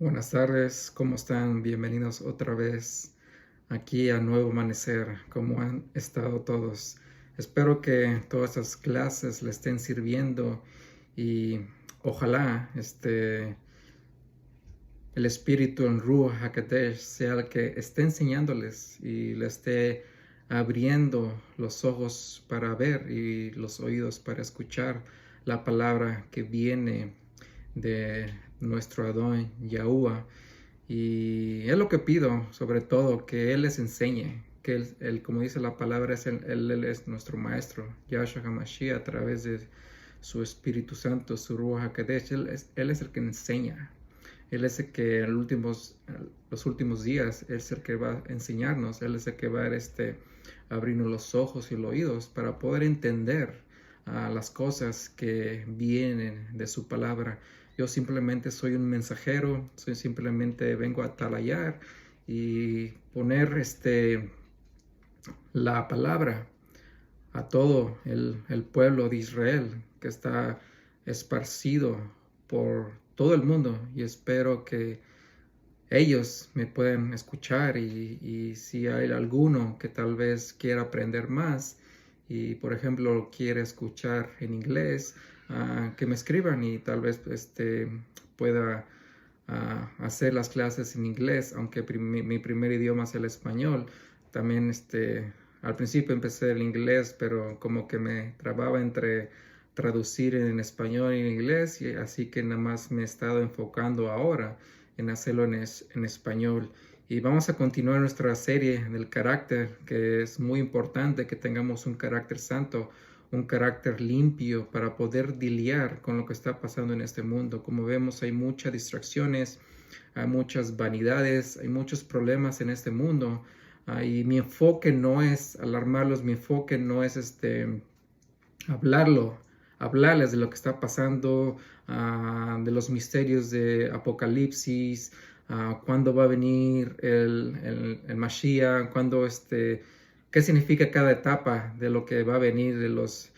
Buenas tardes, ¿cómo están? Bienvenidos otra vez aquí a Nuevo Amanecer. ¿Cómo han estado todos? Espero que todas estas clases les estén sirviendo y ojalá el Espíritu en Ruach HaKodesh sea el que esté enseñándoles y le esté abriendo los ojos para ver y los oídos para escuchar la palabra que viene de nuestro Adón Yahuwah. Y es lo que pido, sobre todo, que Él les enseñe, que él, como dice la palabra, él es nuestro Maestro, Yahshua HaMashiach, a través de su Espíritu Santo, su Ruach HaKodesh. Él es el que enseña. Él es el que en los últimos días es el que va a enseñarnos. Él es el que va a abrirnos los ojos y los oídos para poder entender las cosas que vienen de su palabra. Yo simplemente soy un mensajero, simplemente vengo a atalayar y poner la palabra a todo el pueblo de Israel que está esparcido por todo el mundo, y espero que ellos me puedan escuchar y si hay alguno que tal vez quiera aprender más y por ejemplo quiere escuchar en inglés, que me escriban y tal vez pueda hacer las clases en inglés, aunque mi primer idioma es el español. También al principio empecé el inglés, pero como que me trababa entre traducir en español y en inglés, y así que nada más me he estado enfocando ahora en hacerlo en español. Y vamos a continuar nuestra serie del carácter, que es muy importante que tengamos un carácter santo, un carácter limpio para poder lidiar con lo que está pasando en este mundo. Como vemos, hay muchas distracciones, hay muchas vanidades, hay muchos problemas en este mundo. Y mi enfoque no es alarmarlos, mi enfoque no es hablarles de lo que está pasando, de los misterios de Apocalipsis, cuándo va a venir el Mashiach, qué significa cada etapa de lo que va a venir, de los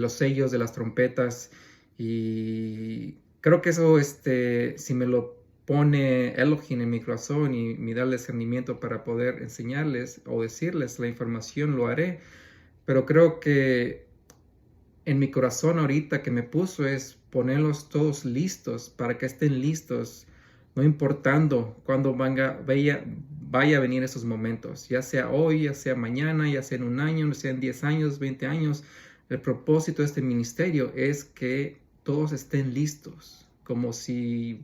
sellos, de las trompetas. Y creo que eso, si me lo pone Elohim en mi corazón y me da el discernimiento para poder enseñarles o decirles la información, lo haré. Pero creo que en mi corazón ahorita que me puso es ponerlos todos listos para que estén listos, no importando cuándo vaya a venir esos momentos, ya sea hoy, ya sea mañana, ya sea en un año, ya sea en 10 años, 20 años. El propósito de este ministerio es que todos estén listos, como si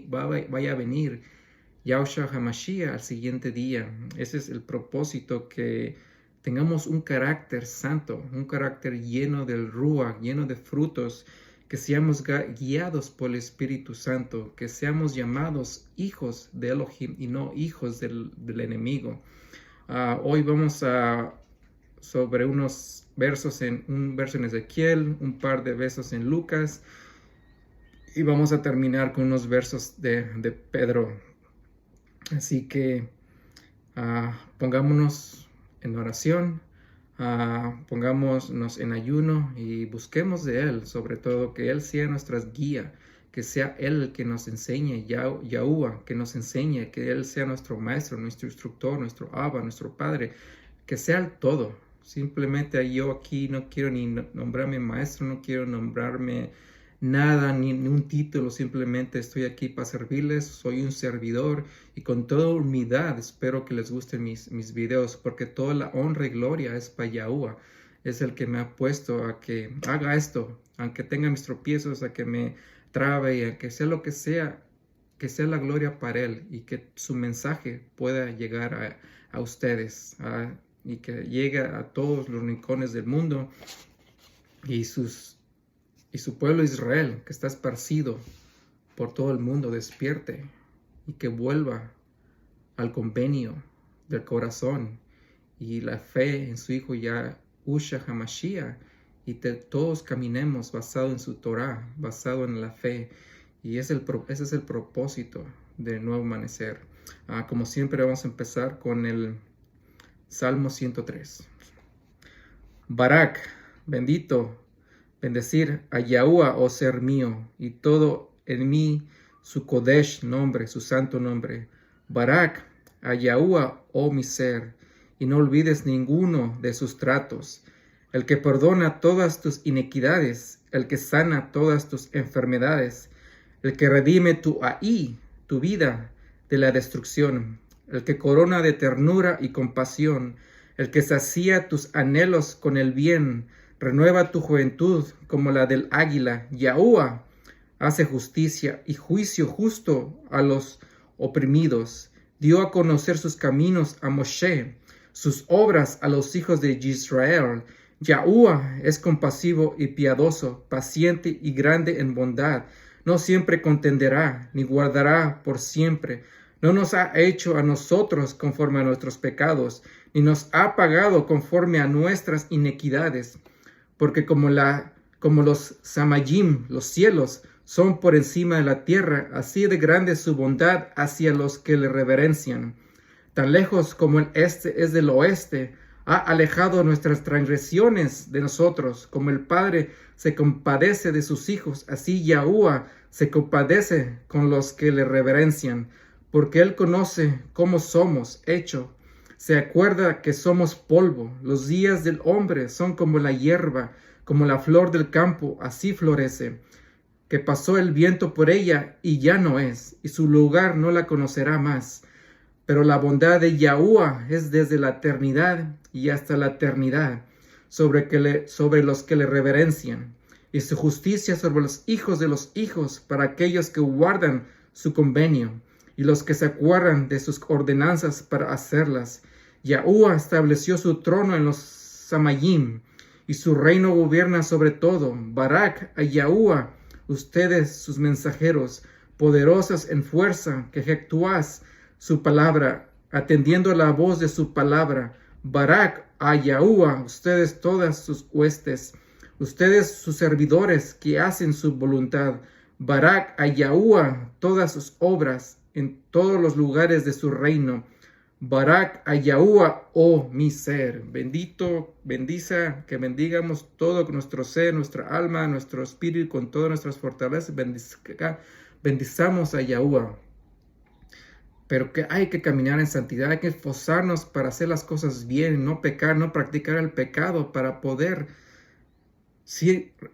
vaya a venir Yahushua HaMashiach al siguiente día. Ese es el propósito, que tengamos un carácter santo, un carácter lleno del Ruach, lleno de frutos, que seamos guiados por el Espíritu Santo, que seamos llamados hijos de Elohim y no hijos del enemigo. Hoy vamos sobre unos versos, un verso en Ezequiel, un par de versos en Lucas, y vamos a terminar con unos versos de Pedro. Así que pongámonos en oración, pongámonos en ayuno y busquemos de Él, sobre todo que Él sea nuestra guía, que sea Él el que nos enseñe, Yahuwah, que nos enseñe, que Él sea nuestro maestro, nuestro instructor, nuestro Abba, nuestro Padre, que sea el todo. Simplemente yo aquí no quiero ni nombrarme maestro, no quiero nombrarme nada, ni un título, simplemente estoy aquí para servirles, soy un servidor y con toda humildad espero que les gusten mis videos, porque toda la honra y gloria es para Yahuwah. Es el que me ha puesto a que haga esto, aunque tenga mis tropiezos, a que me trabe y a que sea lo que sea la gloria para Él y que su mensaje pueda llegar a ustedes, y que llegue a todos los rincones del mundo, y su pueblo Israel, que está esparcido por todo el mundo, despierte y que vuelva al convenio del corazón y la fe en su Hijo Yahushua HaMashiach, y todos caminemos basado en su Torah, basado en la fe. Y ese es el propósito del Nuevo Amanecer. Como siempre, vamos a empezar con el Salmo 103. Barak, bendito, bendecir a Yahuwah, oh ser mío, y todo en mí, su Kodesh nombre, su santo nombre. Barak a Yahuwah, oh mi ser, y no olvides ninguno de sus tratos. El que perdona todas tus iniquidades, el que sana todas tus enfermedades, el que redime tu vida, de la destrucción, el que corona de ternura y compasión, el que sacía tus anhelos con el bien, renueva tu juventud como la del águila. Yahuwah hace justicia y juicio justo a los oprimidos. Dio a conocer sus caminos a Moshe, sus obras a los hijos de Israel. Yahuwah es compasivo y piadoso, paciente y grande en bondad. No siempre contenderá, ni guardará por siempre. No nos ha hecho a nosotros conforme a nuestros pecados, ni nos ha pagado conforme a nuestras iniquidades. Porque como los samayim, los cielos, son por encima de la tierra, así de grande es su bondad hacia los que le reverencian. Tan lejos como el este es del oeste, ha alejado nuestras transgresiones de nosotros. Como el Padre se compadece de sus hijos, así Yahuwah se compadece con los que le reverencian, porque Él conoce cómo somos hechos. Se acuerda que somos polvo. Los días del hombre son como la hierba, como la flor del campo, así florece. Que pasó el viento por ella y ya no es, y su lugar no la conocerá más. Pero la bondad de Yahuwah es desde la eternidad y hasta la eternidad sobre los que le reverencian, y su justicia sobre los hijos de los hijos para aquellos que guardan su convenio, y los que se acuerdan de sus ordenanzas para hacerlas. Yahuwah estableció su trono en los Samayim, y su reino gobierna sobre todo. Barak a Yahuwah, ustedes sus mensajeros, poderosos en fuerza, que ejecutáis su palabra, atendiendo a la voz de su palabra. Barak a Yahuwah, ustedes todas sus huestes, ustedes sus servidores que hacen su voluntad. Barak a Yahuwah, todas sus obras en todos los lugares de su reino. Barak a Yahuwah, oh mi ser. Bendice, que bendigamos todo nuestro ser, nuestra alma, nuestro espíritu, con todas nuestras fortalezas. Bendizamos a Yahuwah. Pero que hay que caminar en santidad, hay que esforzarnos para hacer las cosas bien, no pecar, no practicar el pecado, para poder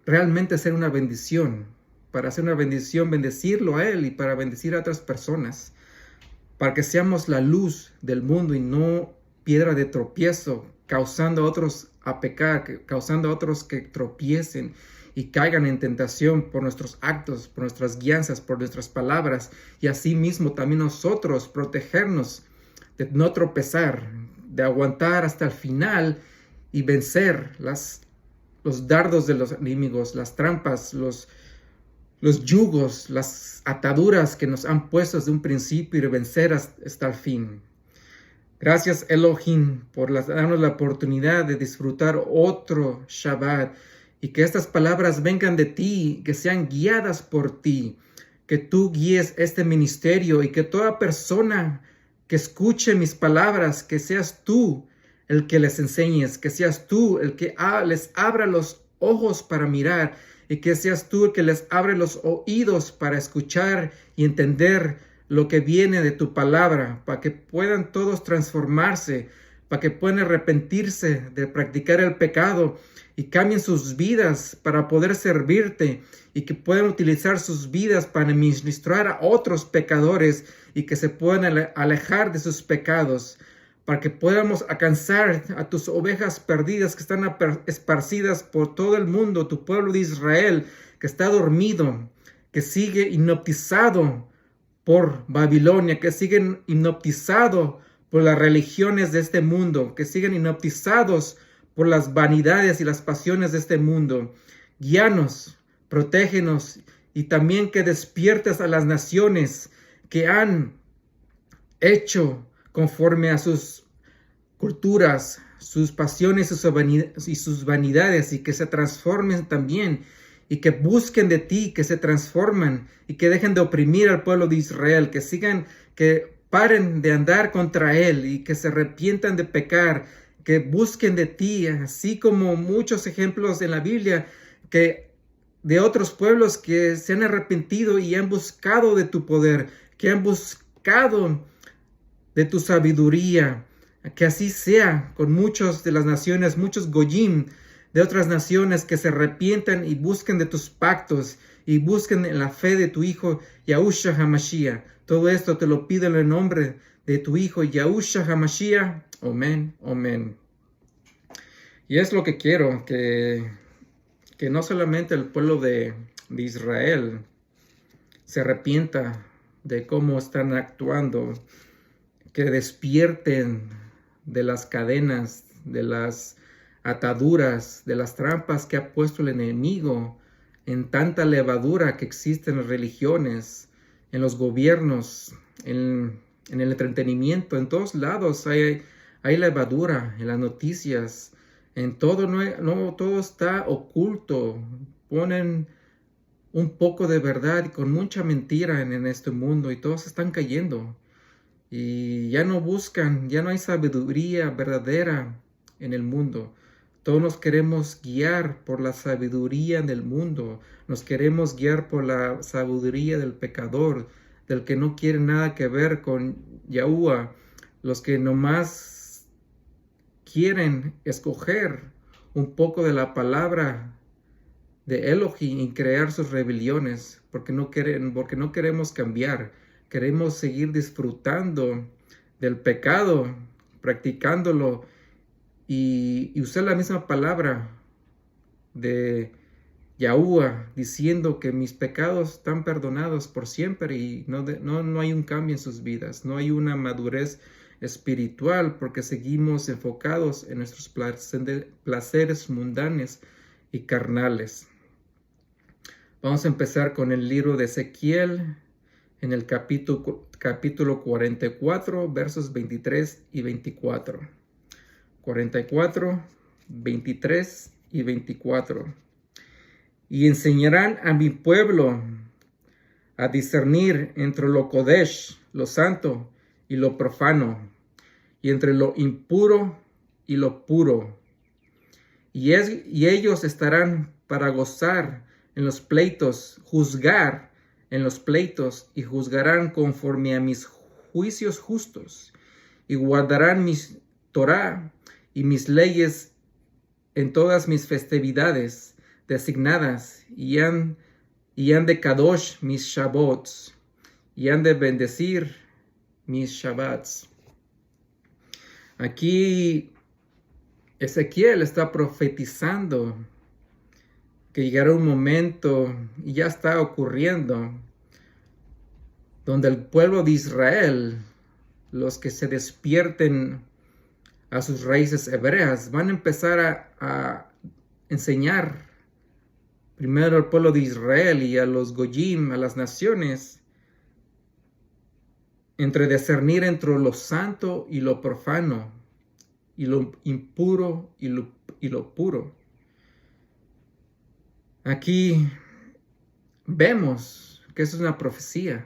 realmente ser una bendición, para hacer una bendición, bendecirlo a Él y para bendecir a otras personas, para que seamos la luz del mundo y no piedra de tropiezo, causando a otros a pecar, causando a otros que tropiecen y caigan en tentación por nuestros actos, por nuestras guianzas, por nuestras palabras, y asimismo también nosotros protegernos de no tropezar, de aguantar hasta el final y vencer los dardos de los enemigos, las trampas, los yugos, las ataduras que nos han puesto desde un principio y vencer hasta el fin. Gracias Elohim por darnos la oportunidad de disfrutar otro Shabbat, y que estas palabras vengan de ti, que sean guiadas por ti, que tú guíes este ministerio y que toda persona que escuche mis palabras, que seas tú el que les enseñes, que seas tú el que les abra los ojos para mirar, y que seas tú el que les abre los oídos para escuchar y entender lo que viene de tu palabra, para que puedan todos transformarse, para que puedan arrepentirse de practicar el pecado y cambien sus vidas para poder servirte, y que puedan utilizar sus vidas para ministrar a otros pecadores y que se puedan alejar de sus pecados, para que podamos alcanzar a tus ovejas perdidas que están esparcidas por todo el mundo, tu pueblo de Israel que está dormido, que sigue hipnotizado por Babilonia, que siguen hipnotizados por las religiones de este mundo, que siguen hipnotizados por las vanidades y las pasiones de este mundo. Guíanos, protégenos, y también que despiertes a las naciones que han hecho conforme a sus culturas, sus pasiones y sus vanidades, y que se transformen también, y que busquen de ti, que se transformen y que dejen de oprimir al pueblo de Israel, que paren de andar contra él y que se arrepientan de pecar, que busquen de ti, así como muchos ejemplos en la Biblia que de otros pueblos que se han arrepentido y han buscado de tu poder, que han buscado de tu sabiduría. Que así sea con muchos de las naciones, muchos goyim de otras naciones que se arrepientan y busquen de tus pactos y busquen en la fe de tu Hijo Yahushua HaMashiach. Todo esto te lo pido en el nombre de tu Hijo Yahushua HaMashiach. Amén, amén. Y es lo que quiero, que no solamente el pueblo de Israel se arrepienta de cómo están actuando, que despierten de las cadenas, de las ataduras, de las trampas que ha puesto el enemigo en tanta levadura que existe en las religiones, en los gobiernos, en el entretenimiento, en todos lados hay levadura, en las noticias, en todo, no todo está oculto. Ponen un poco de verdad y con mucha mentira en este mundo y todos están cayendo. Y ya no buscan, ya no hay sabiduría verdadera en el mundo. Todos nos queremos guiar por la sabiduría del mundo. Nos queremos guiar por la sabiduría del pecador, del que no quiere nada que ver con Yahuwah. Los que nomás quieren escoger un poco de la palabra de Elohim y crear sus rebeliones, porque no queremos cambiar. Queremos seguir disfrutando del pecado, practicándolo y usar la misma palabra de Yahuwah, diciendo que mis pecados están perdonados por siempre y no hay un cambio en sus vidas, no hay una madurez espiritual porque seguimos enfocados en nuestros placeres mundanos y carnales. Vamos a empezar con el libro de Ezequiel, en el capítulo 44, versos 23 y 24. 44, 23 y 24. Y enseñarán a mi pueblo a discernir entre lo kodesh, lo santo, y lo profano, y entre lo impuro y lo puro. Y ellos estarán para gozar en los pleitos, juzgar en los pleitos, y juzgarán conforme a mis juicios justos, y guardarán mis Torah y mis leyes en todas mis festividades designadas, y han de kadosh mis shabots, y han de bendecir mis shabbats. Aquí Ezequiel está profetizando que llegará un momento, y ya está ocurriendo, donde el pueblo de Israel, los que se despierten a sus raíces hebreas, van a empezar a enseñar primero al pueblo de Israel y a los goyim, a las naciones, entre discernir entre lo santo y lo profano, y lo impuro y lo puro. Aquí vemos que eso es una profecía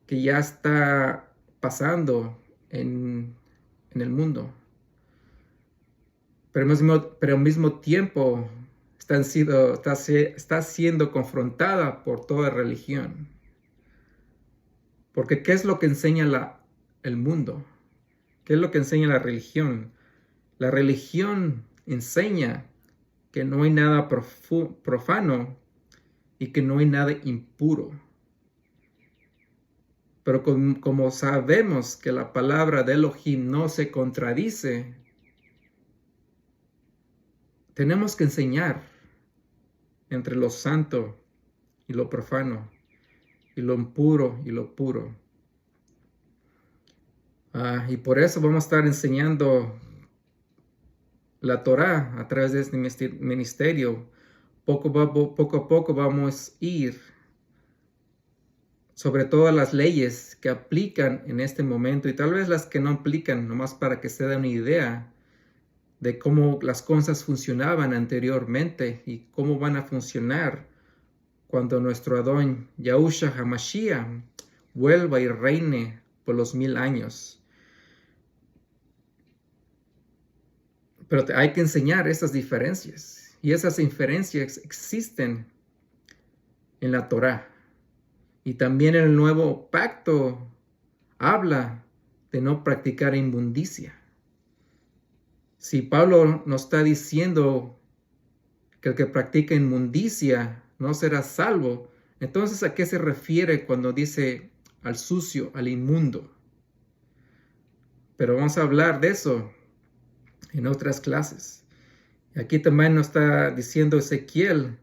que ya está pasando en el mundo. Pero al mismo tiempo está siendo confrontada por toda religión. Porque ¿qué es lo que enseña el mundo? ¿Qué es lo que enseña la religión? La religión enseña que no hay nada profano y que no hay nada impuro. Pero como sabemos que la palabra de Elohim no se contradice, tenemos que enseñar entre lo santo y lo profano, y lo impuro y lo puro. Y por eso vamos a estar enseñando la Torah a través de este ministerio. Poco a poco vamos a ir sobre todas las leyes que aplican en este momento y tal vez las que no aplican, nomás para que se den una idea de cómo las cosas funcionaban anteriormente y cómo van a funcionar cuando nuestro Adón Yahushua HaMashiach vuelva y reine por los 1000 años. Pero hay que enseñar esas diferencias. Y esas diferencias existen en la Torá. Y también en el nuevo pacto habla de no practicar inmundicia. Si Pablo nos está diciendo que el que practica inmundicia no será salvo, entonces ¿a qué se refiere cuando dice al sucio, al inmundo? Pero vamos a hablar de eso en otras clases. Aquí también nos está diciendo Ezequiel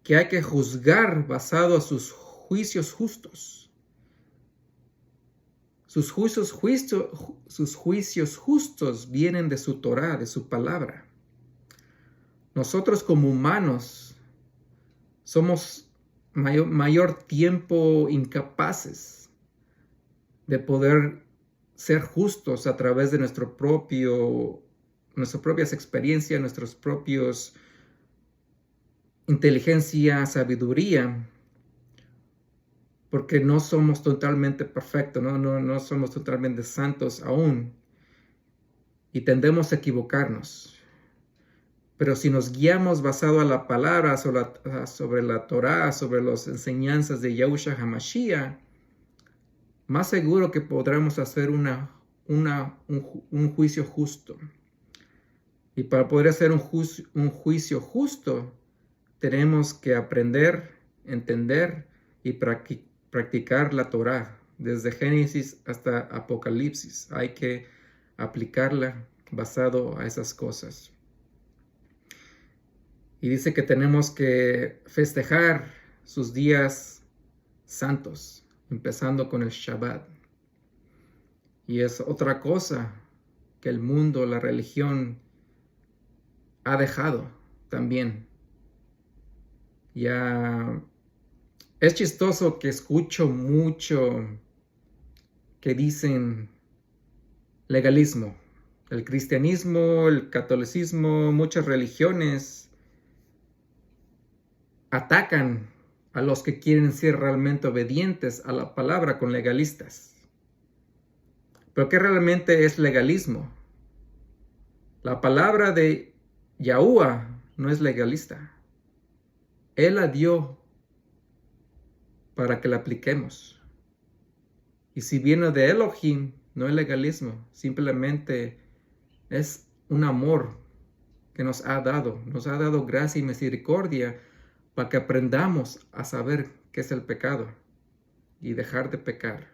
que hay que juzgar basado a sus juicios justos. Sus juicios justos vienen de su Torá, de su palabra. Nosotros como humanos somos mayor tiempo incapaces de poder ser justos a través de nuestras propias experiencias, nuestros propios inteligencia, sabiduría, porque no somos totalmente perfectos, no somos totalmente santos aún, y tendemos a equivocarnos. Pero si nos guiamos basado a la palabra, sobre la Torá, sobre las enseñanzas de Yahushua HaMashiach, más seguro que podremos hacer un juicio justo. Y para poder hacer un juicio justo, tenemos que aprender, entender y practicar la Torá. Desde Génesis hasta Apocalipsis hay que aplicarla basado a esas cosas. Y dice que tenemos que festejar sus días santos, empezando con el Shabbat. Y es otra cosa que el mundo, la religión, ha dejado también. Ya es chistoso que escucho mucho que dicen legalismo. El cristianismo, el catolicismo, muchas religiones atacan a los que quieren ser realmente obedientes a la palabra con legalistas. ¿Pero qué realmente es legalismo? La palabra de Yahuwah no es legalista. Él la dio para que la apliquemos. Y si viene de Elohim, no es legalismo, simplemente es un amor que nos ha dado gracia y misericordia para que aprendamos a saber qué es el pecado y dejar de pecar.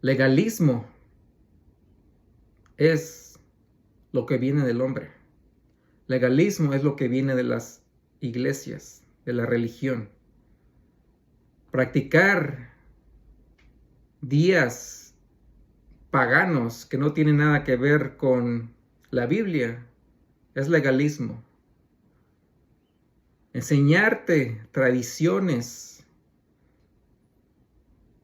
Legalismo es lo que viene del hombre. Legalismo es lo que viene de las iglesias, de la religión. Practicar días paganos que no tienen nada que ver con la Biblia es legalismo. Enseñarte tradiciones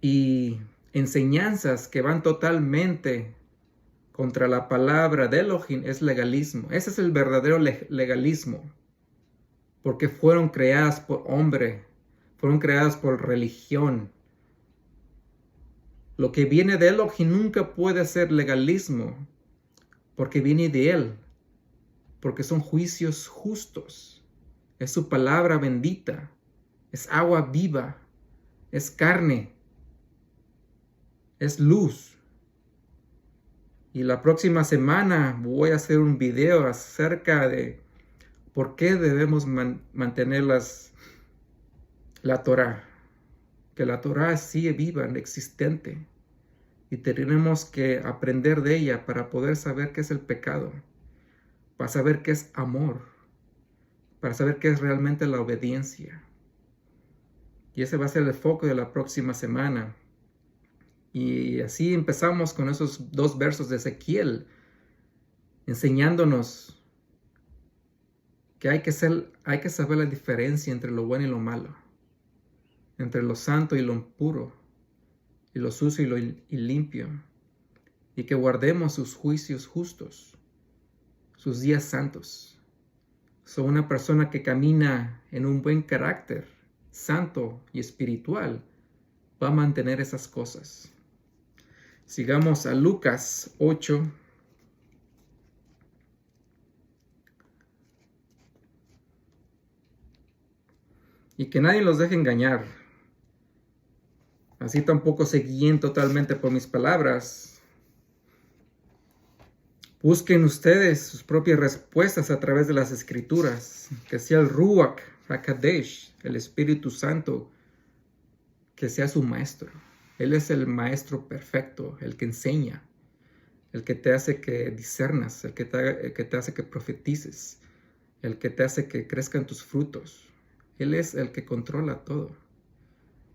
y enseñanzas que van totalmente contra la palabra de Elohim es legalismo. Ese es el verdadero legalismo, porque fueron creadas por hombre, fueron creadas por religión. Lo que viene de Elohim nunca puede ser legalismo, porque viene de Él, porque son juicios justos. Es su palabra bendita, es agua viva, es carne, es luz. Y la próxima semana voy a hacer un video acerca de por qué debemos mantener la Torá. Que la Torá sigue viva, existente. Y tenemos que aprender de ella para poder saber qué es el pecado, para saber qué es amor, para saber qué es realmente la obediencia. Y ese va a ser el foco de la próxima semana. Y así empezamos con esos 2 versos de Ezequiel, enseñándonos que hay que saber la diferencia entre lo bueno y lo malo, entre lo santo y lo impuro, y lo sucio y limpio, y que guardemos sus juicios justos, sus días santos. Soy una persona que camina en un buen carácter, santo y espiritual, va a mantener esas cosas. Sigamos a Lucas 8. y que nadie los deje engañar. Así tampoco se guíen totalmente por mis palabras. Busquen ustedes sus propias respuestas a través de las Escrituras. Que sea el Ruach HaKadosh, el Espíritu Santo, que sea su maestro. Él es el maestro perfecto, el que enseña, el que te hace que discernas, el que te hace que profetices, el que te hace que crezcan tus frutos. Él es el que controla todo.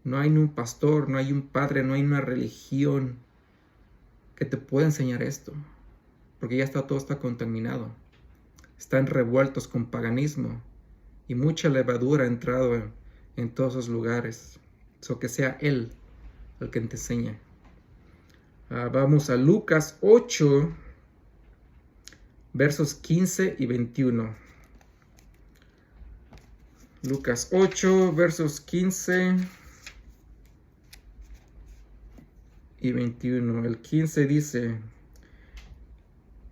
No hay un pastor, no hay un padre, no hay una religión que te pueda enseñar esto, porque ya todo está contaminado. Están revueltos con paganismo y mucha levadura ha entrado en todos esos lugares. Que sea Él el que te enseñe. Vamos a Lucas 8, versos 15 y 21. Lucas 8, versos 15 y 21. El 15 dice: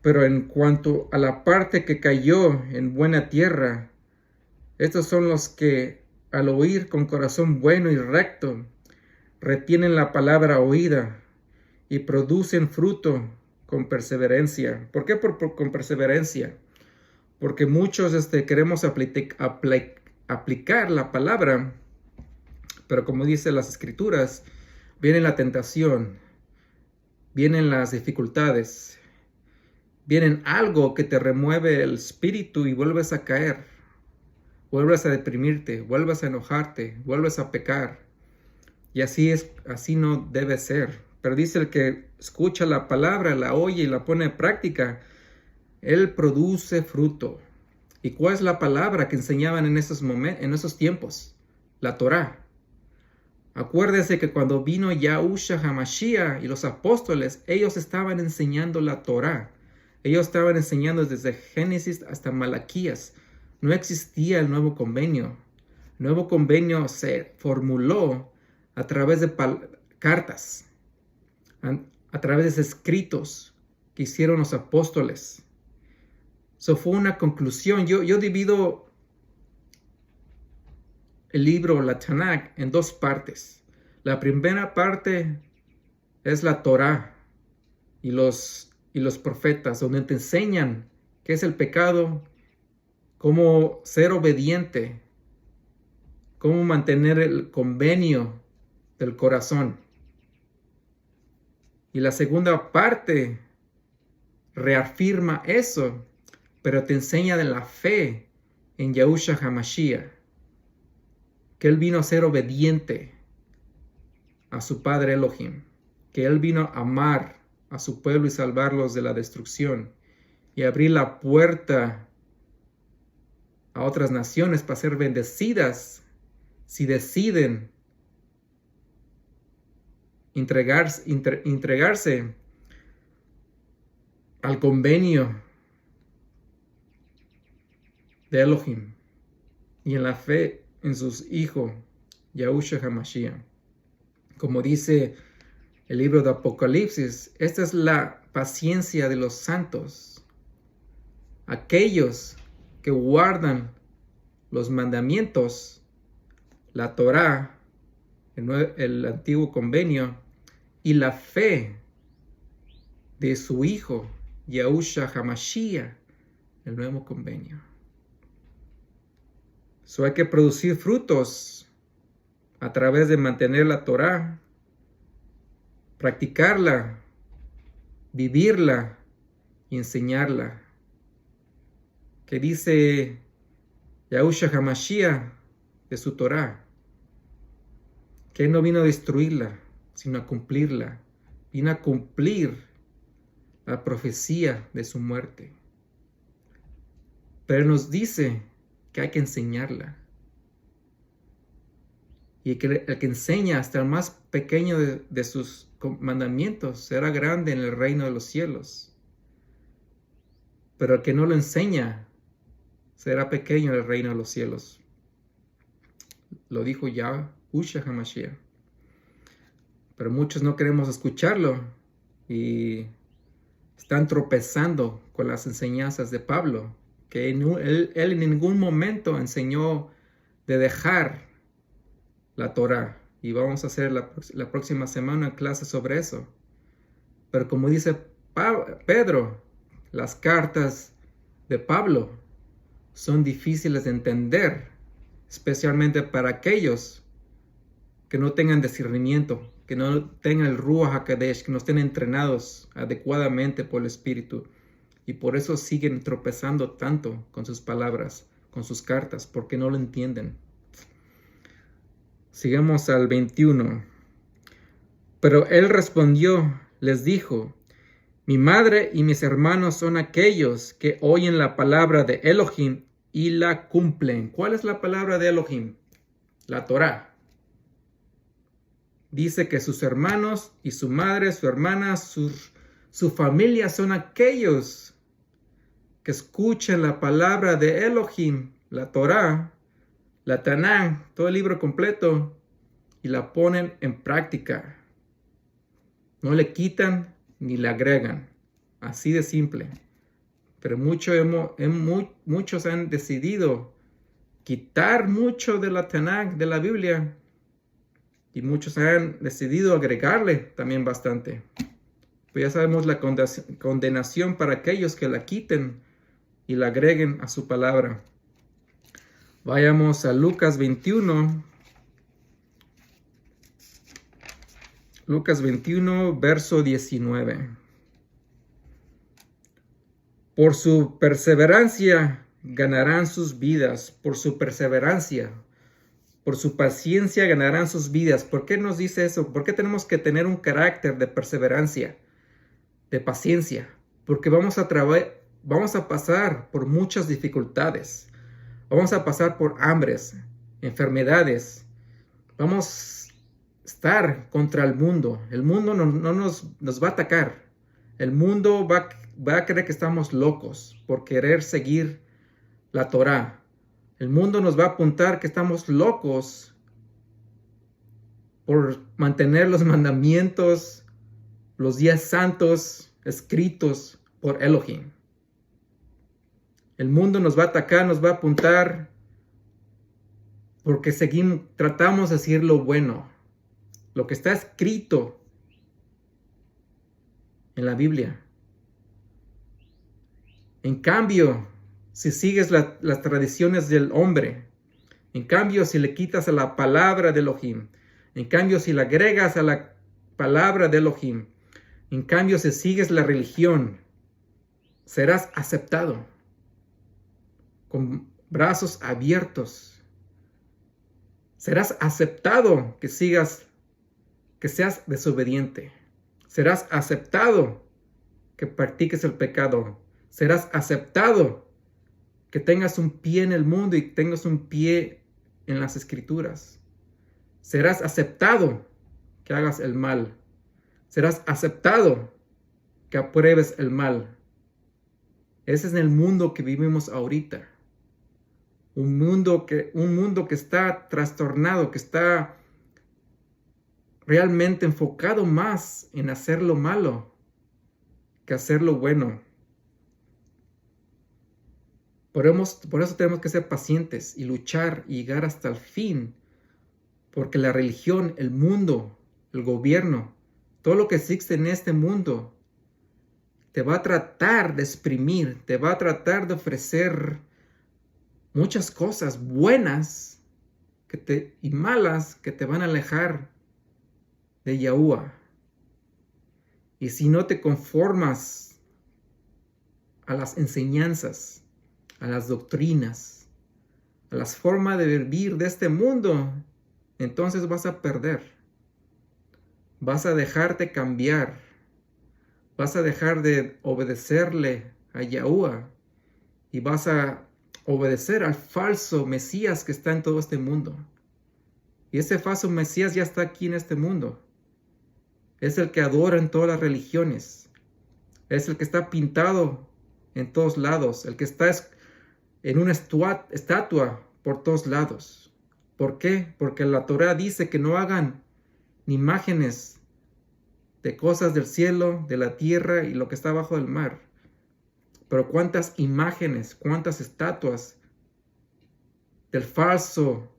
pero en cuanto a la parte que cayó en buena tierra, estos son los que al oír con corazón bueno y recto, retienen la palabra oída y producen fruto con perseverancia. ¿Por qué con perseverancia? Porque muchos queremos aplicar la palabra, pero como dice las Escrituras, viene la tentación, vienen las dificultades, vienen algo que te remueve el espíritu y vuelves a caer. Vuelves a deprimirte, vuelves a enojarte, vuelves a pecar. Y así no debe ser. Pero dice el que escucha la palabra, la oye y la pone en práctica, él produce fruto. ¿Y cuál es la palabra que enseñaban en esos tiempos? La Torá. Acuérdese que cuando vino Yahushua HaMashiach y los apóstoles, ellos estaban enseñando la Torá. Ellos estaban enseñando desde Génesis hasta Malaquías. No existía el nuevo convenio. El nuevo convenio se formuló a través de cartas, a través de escritos que hicieron los apóstoles. Eso fue una conclusión. Yo divido el libro, la Tanakh, en dos partes. La primera parte es la Torá y los profetas, donde te enseñan qué es el pecado, cómo ser obediente, cómo mantener el convenio del corazón. Y la segunda parte reafirma eso, pero te enseña de la fe en Yahushua HaMashiach, que Él vino a ser obediente a su Padre Elohim, que Él vino a amar a su pueblo y salvarlos de la destrucción y abrir la puerta a otras naciones para ser bendecidas si deciden entregarse al convenio de Elohim y en la fe en sus hijos, Yahushua HaMashiach. Como dice el libro de Apocalipsis, esta es la paciencia de los santos, aquellos que guardan los mandamientos, la Torá, el antiguo convenio y la fe de su hijo, Yahushua HaMashiach, el nuevo convenio. Hay que producir frutos a través de mantener la Torá, practicarla, vivirla y enseñarla. Que dice Yahushua HaMashiach de su Torá, que Él no vino a destruirla, sino a cumplirla. Vino a cumplir la profecía de su muerte. Pero nos dice que hay que enseñarla. Y que el que enseña hasta el más pequeño de sus mandamientos será grande en el reino de los cielos. Pero el que no lo enseña será pequeño en el reino de los cielos. Lo dijo Yahushua HaMashiach. Pero muchos no queremos escucharlo y están tropezando con las enseñanzas de Pablo, que él en ningún momento enseñó de dejar la Torá. Y vamos a hacer la próxima semana una clase sobre eso. Pero como dice Pedro, las cartas de Pablo son difíciles de entender, especialmente para aquellos que no tengan discernimiento, que no tengan el Ruach HaKodesh, que no estén entrenados adecuadamente por el Espíritu. Y por eso siguen tropezando tanto con sus palabras, con sus cartas, porque no lo entienden. Sigamos al 21. Pero él respondió, les dijo, mi madre y mis hermanos son aquellos que oyen la palabra de Elohim y la cumplen. ¿Cuál es la palabra de Elohim? La Torá. Dice que sus hermanos y su madre, su hermana, su familia son aquellos que escuchan la palabra de Elohim, la Torá, la Tanaj, todo el libro completo, y la ponen en práctica. No le quitan ni le agregan. Así de simple. Pero muchos han decidido quitar mucho de la Tanaj, de la Biblia, y muchos han decidido agregarle también bastante. Pues ya sabemos la condenación para aquellos que la quiten y la agreguen a su palabra. Vayamos a Lucas 21. Lucas 21, verso 19. Por su perseverancia ganarán sus vidas. Por su perseverancia, por su paciencia ganarán sus vidas. ¿Por qué nos dice eso? ¿Por qué tenemos que tener un carácter de perseverancia, de paciencia? Porque vamos a pasar por muchas dificultades. Vamos a pasar por hambres, enfermedades. Vamos a estar contra el mundo. El mundo no nos va a atacar. El mundo va a creer que estamos locos por querer seguir la Torá. El mundo nos va a apuntar que estamos locos por mantener los mandamientos, los días santos escritos por Elohim. El mundo nos va a atacar, nos va a apuntar porque tratamos de decir lo bueno, lo que está escrito en la Biblia. En cambio, si sigues las tradiciones del hombre, en cambio, si le quitas a la palabra de Elohim, en cambio, si le agregas a la palabra de Elohim, en cambio, si sigues la religión, serás aceptado con brazos abiertos. Serás aceptado que seas desobediente. Serás aceptado que practiques el pecado. Serás aceptado que tengas un pie en el mundo y tengas un pie en las escrituras. Serás aceptado que hagas el mal. Serás aceptado que apruebes el mal. Ese es el mundo que vivimos ahorita. Un mundo que está trastornado, que está realmente enfocado más en hacer lo malo que hacer lo bueno. Por eso tenemos que ser pacientes y luchar y llegar hasta el fin. Porque la religión, el mundo, el gobierno, todo lo que existe en este mundo, te va a tratar de exprimir, te va a tratar de ofrecer muchas cosas buenas y malas que te van a alejar de Yahuwah. Y si no te conformas a las enseñanzas, a las doctrinas, a las formas de vivir de este mundo, entonces vas a perder. Vas a dejarte cambiar. Vas a dejar de obedecerle a Yahuwah y vas a obedecer al falso Mesías que está en todo este mundo. Y ese falso Mesías ya está aquí en este mundo. Es el que adora en todas las religiones. Es el que está pintado en todos lados. El que está en una estatua por todos lados. ¿Por qué? Porque la Torá dice que no hagan ni imágenes de cosas del cielo, de la tierra y lo que está abajo del mar. Pero cuántas imágenes, cuántas estatuas del falso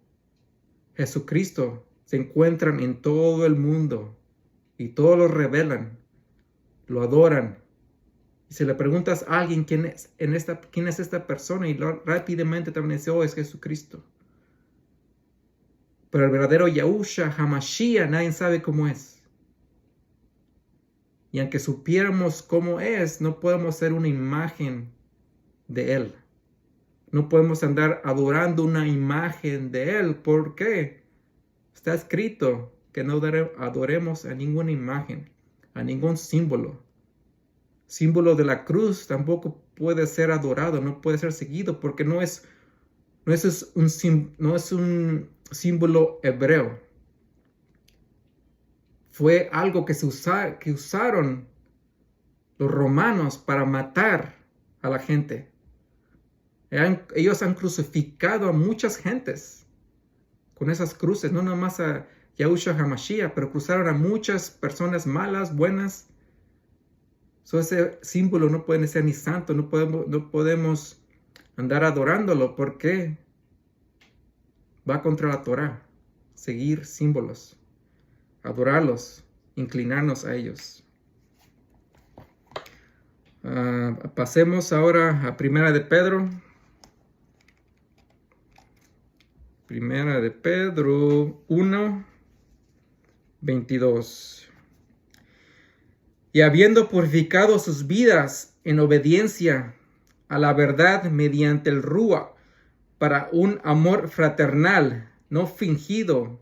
Jesucristo se encuentran en todo el mundo y todos lo revelan, lo adoran. Y si le preguntas a alguien quién es esta persona, y rápidamente te van a decir, oh, es Jesucristo. Pero el verdadero Yahushua HaMashiach nadie sabe cómo es. Y aunque supiéramos cómo es, no podemos ser una imagen de Él. No podemos andar adorando una imagen de Él. ¿Por qué? Está escrito que no adoremos a ninguna imagen, a ningún símbolo. Símbolo de la cruz tampoco puede ser adorado, no puede ser seguido, porque no es un símbolo hebreo. Fue algo que usaron los romanos para matar a la gente. Ellos han crucificado a muchas gentes con esas cruces, no nomás a Yahushua HaMashiach, pero cruzaron a muchas personas malas, buenas. Ese símbolo no puede ser ni santo, no podemos andar adorándolo, porque va contra la Torah. Seguir símbolos, adorarlos, inclinarnos a ellos. Pasemos ahora a Primera de Pedro. Primera de Pedro 1, 22. Y habiendo purificado sus vidas en obediencia a la verdad mediante el Ruach, para un amor fraternal, no fingido,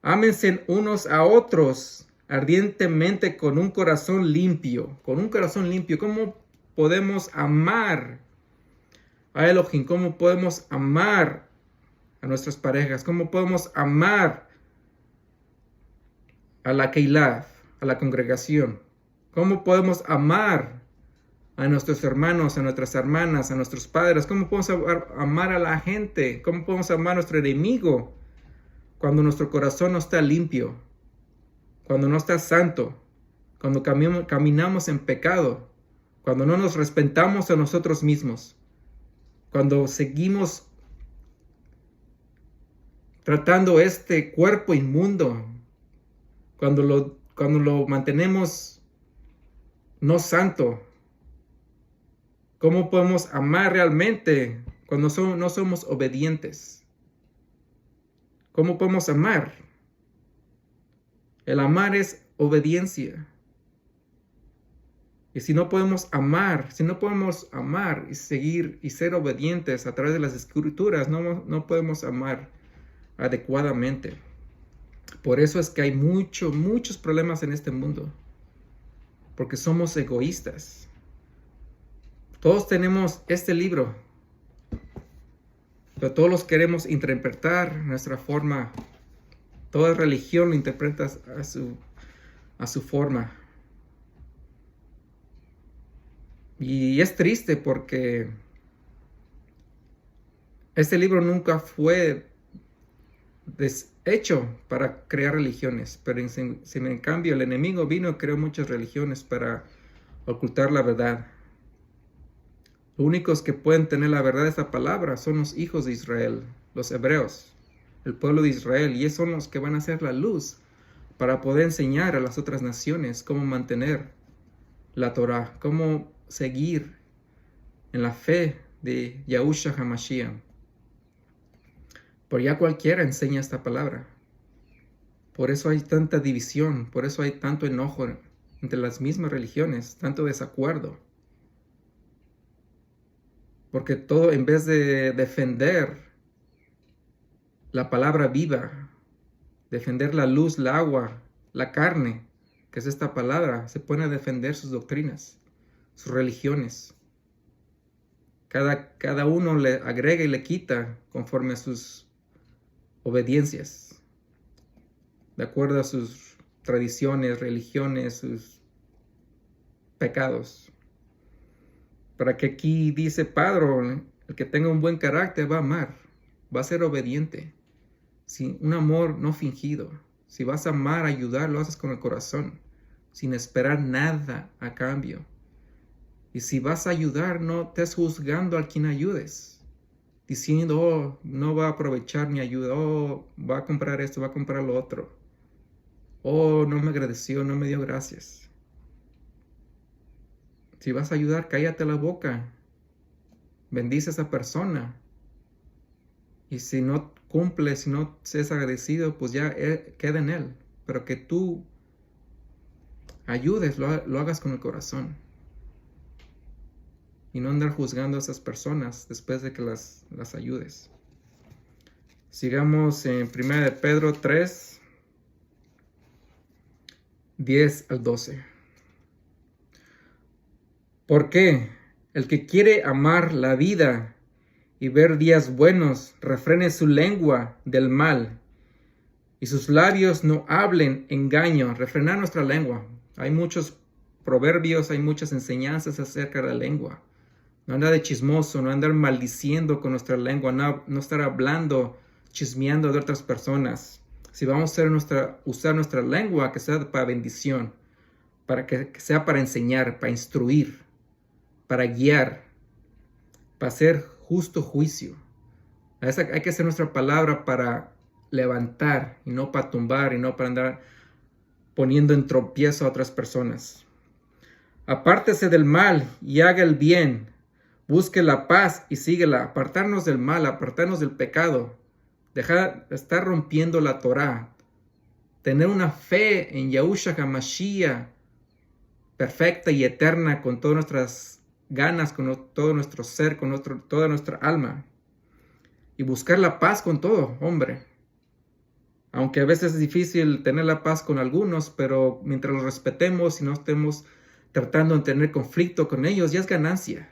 ámense unos a otros ardientemente con un corazón limpio. Con un corazón limpio. ¿Cómo podemos amar a Elohim? ¿Cómo podemos amar a nuestras parejas? ¿Cómo podemos amar a la Keilah, a la congregación? ¿Cómo podemos amar a nuestros hermanos, a nuestras hermanas, a nuestros padres? ¿Cómo podemos amar a la gente? ¿Cómo podemos amar a nuestro enemigo cuando nuestro corazón no está limpio? Cuando no está santo, cuando caminamos en pecado, cuando no nos respetamos a nosotros mismos, cuando seguimos tratando este cuerpo inmundo, cuando lo mantenemos no santo. ¿Cómo podemos amar realmente cuando no somos obedientes? ¿Cómo podemos amar? El amar es obediencia. Y si no podemos amar y seguir y ser obedientes a través de las escrituras, no podemos amar adecuadamente. Por eso es que hay muchos problemas en este mundo. Porque somos egoístas. Todos tenemos este libro, pero todos los queremos interpretar nuestra forma. Toda religión lo interpreta a su forma. Y es triste porque este libro nunca fue hecho para crear religiones, pero en cambio el enemigo vino y creó muchas religiones para ocultar la verdad. Los únicos que pueden tener la verdad de esta palabra son los hijos de Israel, los hebreos, el pueblo de Israel, y ellos son los que van a hacer la luz para poder enseñar a las otras naciones cómo mantener la Torah, cómo seguir en la fe de Yahushua HaMashiach. Pero ya cualquiera enseña esta palabra. Por eso hay tanta división, por eso hay tanto enojo entre las mismas religiones, tanto desacuerdo. Porque todo, en vez de defender la palabra viva, defender la luz, el agua, la carne, que es esta palabra, se pone a defender sus doctrinas, sus religiones. Cada uno le agrega y le quita conforme a sus obediencias, de acuerdo a sus tradiciones, religiones, sus pecados. Para que aquí dice Pedro, el que tenga un buen carácter va a amar, va a ser obediente, sin un amor no fingido. Si vas a amar, ayudar, lo haces con el corazón, sin esperar nada a cambio. Y si vas a ayudar, no estés juzgando a quien ayudes. diciendo, oh, no va a aprovechar mi ayuda, oh, va a comprar esto, va a comprar lo otro, oh, no me agradeció, no me dio gracias. Si vas a ayudar, cállate la boca, bendice a esa persona. Y si no cumples, si no seas agradecido, pues ya queda en él. Pero que tú ayudes, lo hagas con el corazón. Y no andar juzgando a esas personas después de que las ayudes. Sigamos en 1 de Pedro 3, 10 al 12. ¿Por qué? El que quiere amar la vida y ver días buenos, refrene su lengua del mal y sus labios no hablen engaño. Refrenar nuestra lengua. Hay muchos proverbios, hay muchas enseñanzas acerca de la lengua. No andar de chismoso, no andar maldiciendo con nuestra lengua, no estar hablando, chismeando de otras personas. Si vamos a usar nuestra lengua, que sea para bendición, para que sea para enseñar, para instruir, para guiar, para hacer justo juicio. Hay que hacer nuestra palabra para levantar y no para tumbar y no para andar poniendo en tropiezo a otras personas. Apártese del mal y haga el bien. Busque la paz y síguela. Apartarnos del mal, apartarnos del pecado. Dejar de estar rompiendo la Torá. Tener una fe en Yahushua HaMashiach perfecta y eterna con todas nuestras ganas, con todo nuestro ser, con toda nuestra alma. Y buscar la paz con todo, hombre. Aunque a veces es difícil tener la paz con algunos, pero mientras los respetemos y no estemos tratando de tener conflicto con ellos, ya es ganancia.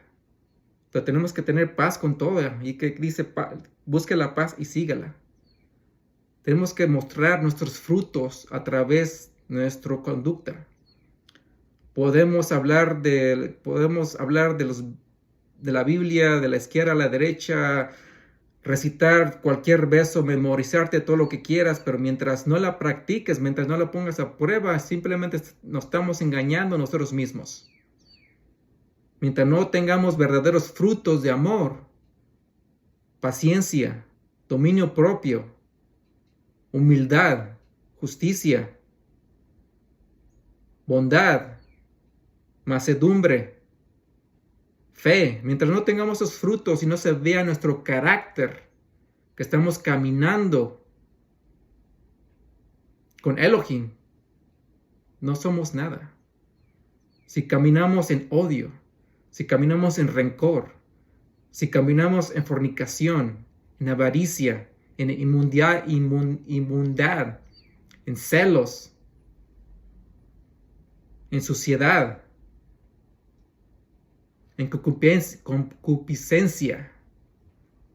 Pero tenemos que tener paz con todo. Y que dice, busque la paz y sígala. Tenemos que mostrar nuestros frutos a través de nuestra conducta. Podemos hablar de la Biblia, de la izquierda a la derecha, recitar cualquier verso, memorizarte todo lo que quieras, pero mientras no la practiques, mientras no la pongas a prueba, simplemente nos estamos engañando a nosotros mismos. Mientras no tengamos verdaderos frutos de amor, paciencia, dominio propio, humildad, justicia, bondad, mansedumbre, fe, mientras no tengamos esos frutos y no se vea nuestro carácter, que estamos caminando con Elohim, no somos nada. Si caminamos en odio, si caminamos en rencor, si caminamos en fornicación, en avaricia, en inmundad, en celos, en suciedad, en concupiscencia,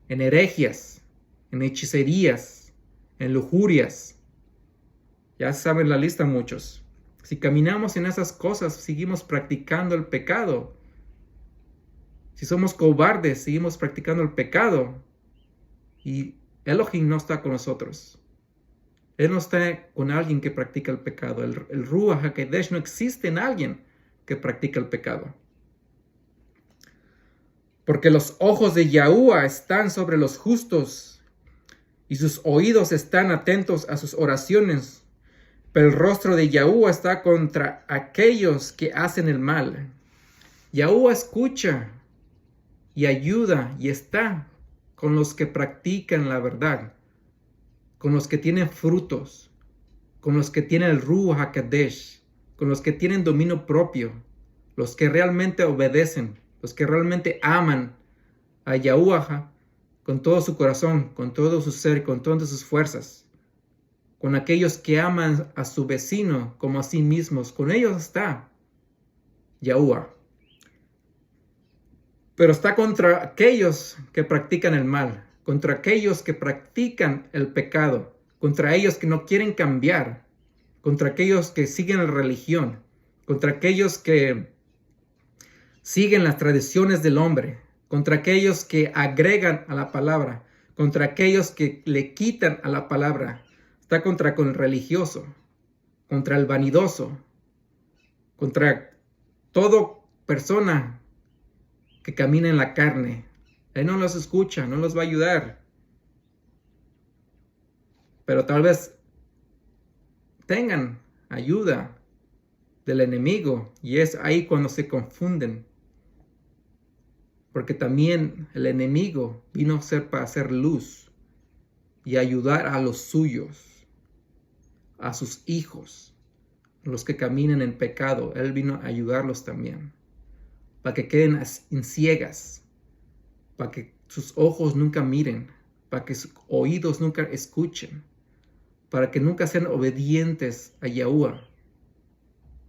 en herejías, en hechicerías, en lujurias. Ya saben la lista muchos. Si caminamos en esas cosas, seguimos practicando el pecado. Si somos cobardes, seguimos practicando el pecado. Y Elohim no está con nosotros. Él no está con alguien que practica el pecado. El Ruach HaKodesh no existe en alguien que practica el pecado. Porque los ojos de Yahuwah están sobre los justos y sus oídos están atentos a sus oraciones. Pero el rostro de Yahuwah está contra aquellos que hacen el mal. Yahuwah escucha y ayuda y está con los que practican la verdad, con los que tienen frutos, con los que tienen el Ruach HaKodesh, con los que tienen dominio propio, los que realmente obedecen, los que realmente aman a Yahuwah con todo su corazón, con todo su ser, con todas sus fuerzas, con aquellos que aman a su vecino como a sí mismos. Con ellos está Yahuwah. Pero está contra aquellos que practican el mal, contra aquellos que practican el pecado, contra ellos que no quieren cambiar, contra aquellos que siguen la religión, contra aquellos que siguen las tradiciones del hombre, contra aquellos que agregan a la palabra, contra aquellos que le quitan a la palabra. Está contra el religioso, contra el vanidoso, contra toda persona que camina en la carne. Él no los escucha, no los va a ayudar. Pero tal vez tengan ayuda del enemigo y es ahí cuando se confunden. Porque también el enemigo vino a ser para hacer luz y ayudar a los suyos, a sus hijos, los que caminan en pecado. Él vino a ayudarlos también, para que queden en ciegas, para que sus ojos nunca miren, para que sus oídos nunca escuchen, para que nunca sean obedientes a Yahuwah,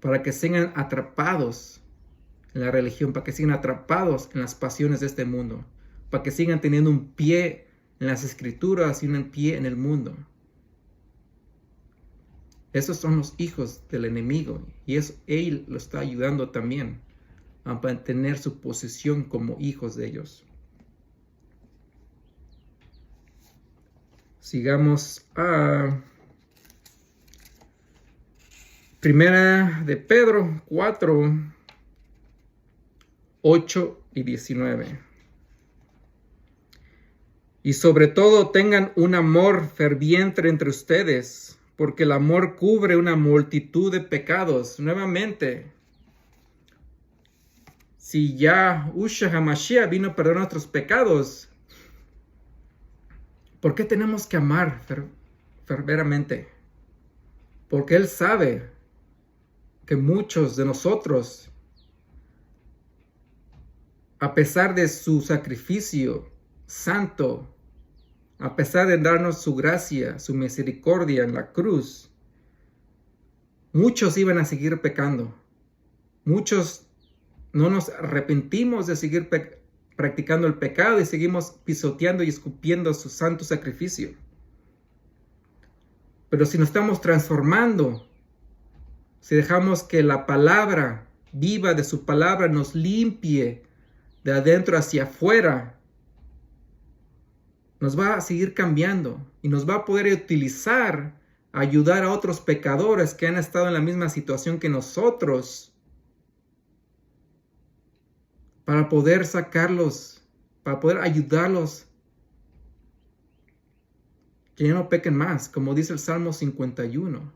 para que sigan atrapados en la religión, para que sigan atrapados en las pasiones de este mundo, para que sigan teniendo un pie en las escrituras y un pie en el mundo. Esos son los hijos del enemigo y él lo está ayudando también a mantener su posición como hijos de ellos. Sigamos a Primera de Pedro 4, 8 y 19. Y sobre todo tengan un amor ferviente entre ustedes, porque el amor cubre una multitud de pecados. Nuevamente, si Yahushua HaMashiach vino a perdonar nuestros pecados, ¿por qué tenemos que amar fervoramente? Porque Él sabe que muchos de nosotros, a pesar de su sacrificio santo, a pesar de darnos su gracia, su misericordia en la cruz, muchos iban a seguir pecando. Muchos no nos arrepentimos de seguir practicando el pecado y seguimos pisoteando y escupiendo su santo sacrificio. Pero si nos estamos transformando, si dejamos que la palabra viva de su palabra nos limpie de adentro hacia afuera, nos va a seguir cambiando y nos va a poder utilizar a ayudar a otros pecadores que han estado en la misma situación que nosotros, para poder sacarlos, para poder ayudarlos, que ya no pequen más, como dice el Salmo 51,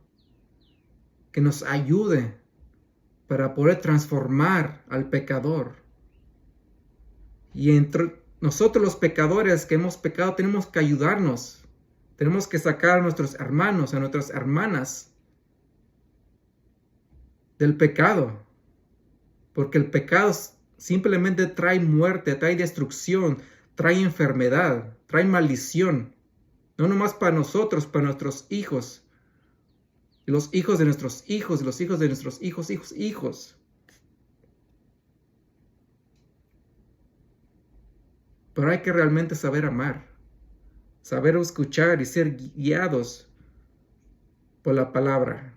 que nos ayude para poder transformar al pecador. Y entre nosotros los pecadores que hemos pecado tenemos que ayudarnos, tenemos que sacar a nuestros hermanos, a nuestras hermanas del pecado, porque el pecado simplemente trae muerte, trae destrucción, trae enfermedad, trae maldición. No nomás para nosotros, para nuestros hijos. Y los hijos de nuestros hijos, y los hijos de nuestros hijos. Pero hay que realmente saber amar, saber escuchar y ser guiados por la palabra.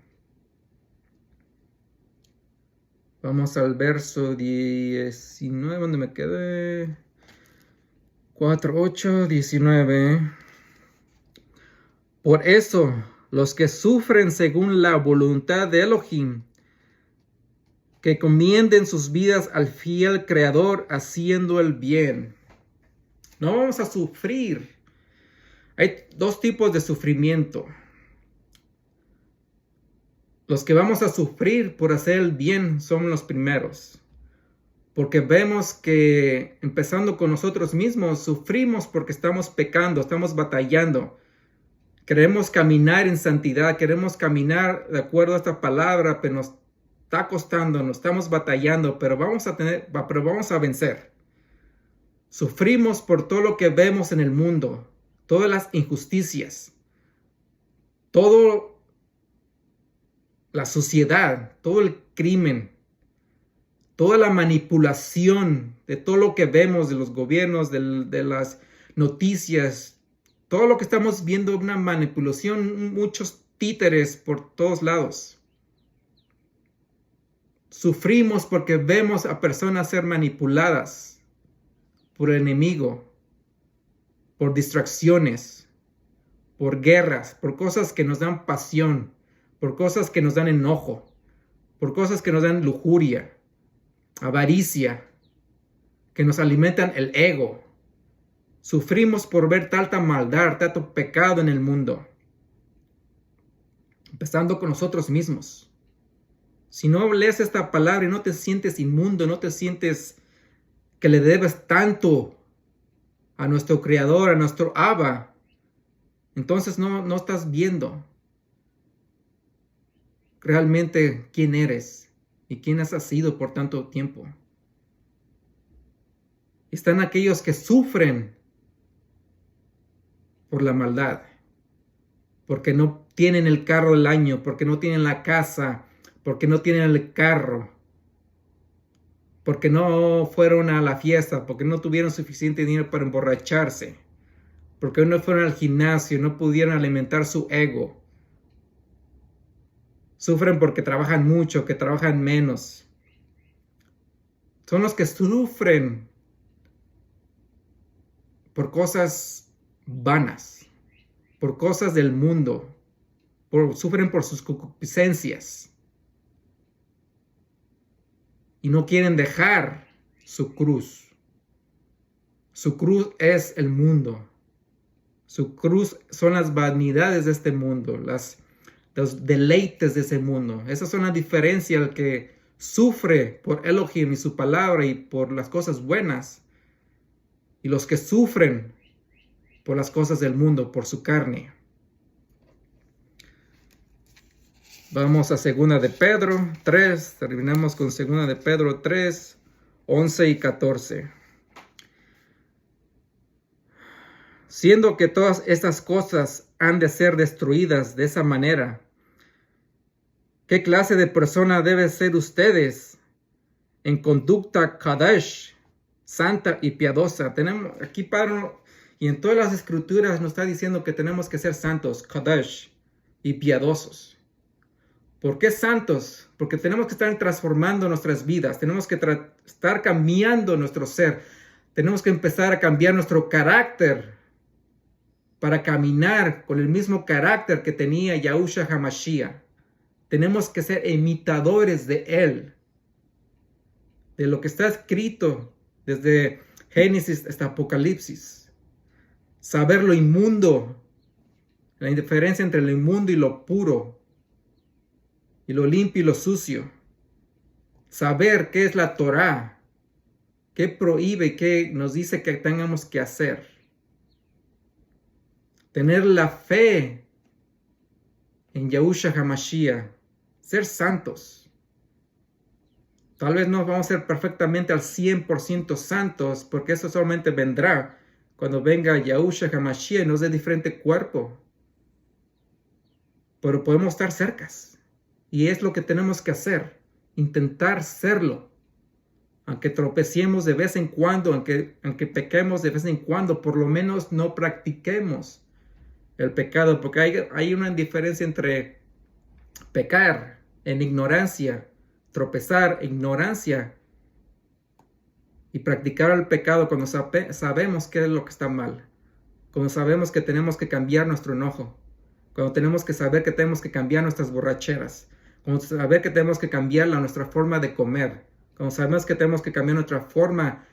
Vamos al verso 19, donde me quedé. 4, 8, 19. Por eso, los que sufren según la voluntad de Elohim, que encomienden sus vidas al fiel Creador haciendo el bien. No vamos a sufrir. Hay dos tipos de sufrimiento. Los que vamos a sufrir por hacer el bien son los primeros. Porque vemos que empezando con nosotros mismos, sufrimos porque estamos pecando, estamos batallando. Queremos caminar en santidad, queremos caminar de acuerdo a esta palabra, pero nos está costando, nos estamos batallando, pero vamos a vencer. Sufrimos por todo lo que vemos en el mundo, todas las injusticias, toda la suciedad, todo el crimen, toda la manipulación de todo lo que vemos de los gobiernos, de las noticias, todo lo que estamos viendo, una manipulación, muchos títeres por todos lados. Sufrimos porque vemos a personas ser manipuladas por el enemigo, por distracciones, por guerras, por cosas que nos dan pasión, por cosas que nos dan enojo, por cosas que nos dan lujuria, avaricia, que nos alimentan el ego, Sufrimos por ver tanta maldad, tanto pecado en el mundo. Empezando con nosotros mismos. Si no lees esta palabra y no te sientes inmundo, no te sientes que le debes tanto a nuestro Creador, a nuestro Abba, entonces no estás viendo realmente quién eres y quién has sido por tanto tiempo. Están aquellos que sufren por la maldad, porque no tienen el carro del año, porque no tienen la casa, porque no tienen el carro, porque no fueron a la fiesta, porque no tuvieron suficiente dinero para emborracharse, porque no fueron al gimnasio, no pudieron alimentar su ego. Sufren porque trabajan mucho, que trabajan menos. Son los que sufren por cosas vanas, por cosas del mundo, sufren por sus concupiscencias y no quieren dejar su cruz. Su cruz es el mundo. Su cruz son las vanidades de este mundo, los deleites de ese mundo. Esa es una diferencia al que sufre por Elohim y su palabra y por las cosas buenas, y los que sufren por las cosas del mundo, por su carne. Vamos a 2 de Pedro 3, terminamos con 2 de Pedro 3, 11 y 14. Siendo que todas estas cosas han de ser destruidas de esa manera, ¿qué clase de persona deben ser ustedes en conducta Kadesh, santa y piadosa? Tenemos aquí Pablo, y en todas las escrituras nos está diciendo que tenemos que ser santos, Kadesh, y piadosos. ¿Por qué santos? Porque tenemos que estar transformando nuestras vidas, tenemos que estar cambiando nuestro ser, tenemos que empezar a cambiar nuestro carácter para caminar con el mismo carácter que tenía Yahushua HaMashiach. Tenemos que ser imitadores de Él, de lo que está escrito desde Génesis hasta Apocalipsis. Saber lo inmundo, la diferencia entre lo inmundo y lo puro, y lo limpio y lo sucio. Saber qué es la Torá, qué prohíbe y qué nos dice que tengamos que hacer. Tener la fe en Yahushua HaMashiach, ser santos. Tal vez no vamos a ser perfectamente al 100% santos, porque eso solamente vendrá cuando venga Yahushua HaMashiach y nos dé diferente cuerpo. Pero podemos estar cercas. Y es lo que tenemos que hacer, intentar serlo. Aunque tropecemos de vez en cuando, aunque pequemos de vez en cuando, por lo menos no practiquemos el pecado, porque hay una diferencia entre pecar en ignorancia, tropezar en ignorancia, y practicar el pecado cuando sabemos qué es lo que está mal, cuando sabemos que tenemos que cambiar nuestro enojo, cuando tenemos que saber que tenemos que cambiar nuestras borracheras, cuando saber que tenemos que cambiar nuestra forma de comer, cuando sabemos que tenemos que cambiar nuestra forma